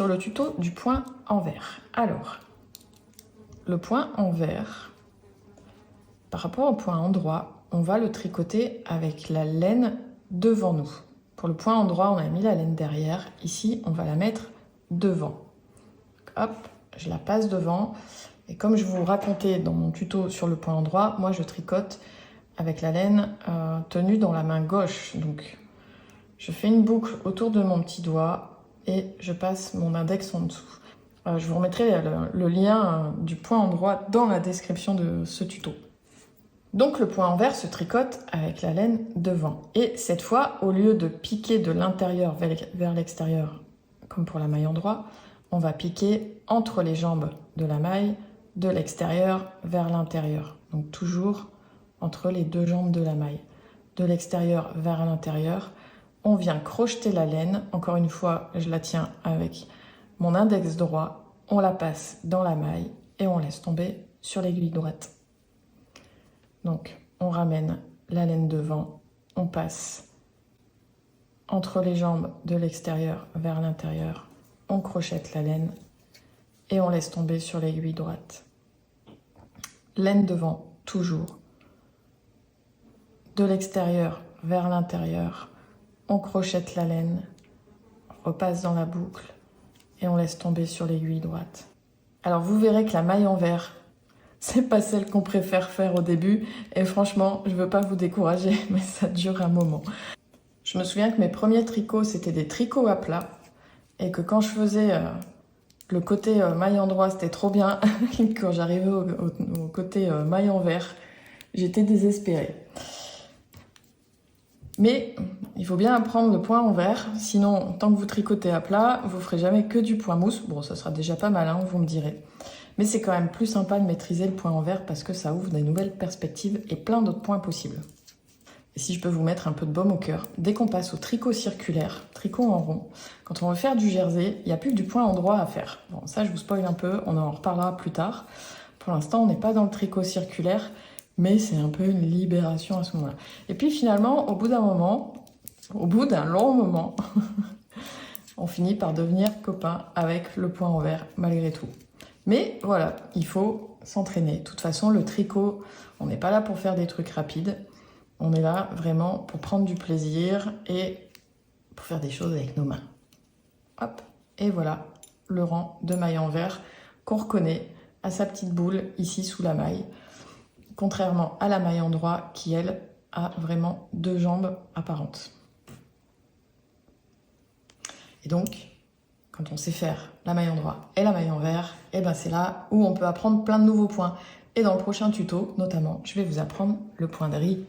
le tuto du point envers. Alors, le point envers, par rapport au point endroit, on va le tricoter avec la laine devant nous. Pour le point endroit, on a mis la laine derrière. Ici, on va la mettre devant. Hop, je la passe devant. Et comme je vous racontais dans mon tuto sur le point endroit, moi je tricote avec la laine tenue dans la main gauche. Donc, je fais une boucle autour de mon petit doigt et je passe mon index en dessous. Je vous remettrai le lien du point endroit dans la description de ce tuto. Donc le point envers se tricote avec la laine devant. Et cette fois, au lieu de piquer de l'intérieur vers l'extérieur, comme pour la maille endroit, on va piquer entre les jambes de la maille, de l'extérieur vers l'intérieur. Donc toujours entre les deux jambes de la maille. De l'extérieur vers l'intérieur, on vient crocheter la laine. Encore une fois, je la tiens avec mon index droit, on la passe dans la maille et on laisse tomber sur l'aiguille droite. Donc, on ramène la laine devant, on passe entre les jambes de l'extérieur vers l'intérieur, on crochette la laine et on laisse tomber sur l'aiguille droite. Laine devant, toujours. De l'extérieur vers l'intérieur, on crochette la laine, on repasse dans la boucle et on laisse tomber sur l'aiguille droite. Alors, vous verrez que la maille envers, c'est pas celle qu'on préfère faire au début. Et franchement, je veux pas vous décourager, mais ça dure un moment. Je me souviens que mes premiers tricots, c'était des tricots à plat. Et que quand je faisais le côté maille endroit, c'était trop bien. Quand j'arrivais au côté maille envers, j'étais désespérée. Mais il faut bien apprendre le point envers. Sinon, tant que vous tricotez à plat, vous ferez jamais que du point mousse. Bon, ça sera déjà pas mal, hein, vous me direz. Mais c'est quand même plus sympa de maîtriser le point envers parce que ça ouvre des nouvelles perspectives et plein d'autres points possibles. Et si je peux vous mettre un peu de baume au cœur, dès qu'on passe au tricot circulaire, tricot en rond, quand on veut faire du jersey, il n'y a plus que du point endroit à faire. Bon, ça je vous spoil un peu, on en reparlera plus tard. Pour l'instant, on n'est pas dans le tricot circulaire, mais c'est un peu une libération à ce moment-là. Et puis finalement, au bout d'un long moment, on finit par devenir copain avec le point envers malgré tout. Mais voilà, il faut s'entraîner. De toute façon, le tricot, on n'est pas là pour faire des trucs rapides. On est là vraiment pour prendre du plaisir et pour faire des choses avec nos mains. Hop, et voilà le rang de maille envers qu'on reconnaît à sa petite boule ici sous la maille. Contrairement à la maille endroit qui, elle, a vraiment deux jambes apparentes. Et donc, quand on sait faire la maille endroit et la maille envers, et ben c'est là où on peut apprendre plein de nouveaux points. Et dans le prochain tuto, notamment, je vais vous apprendre le point de riz.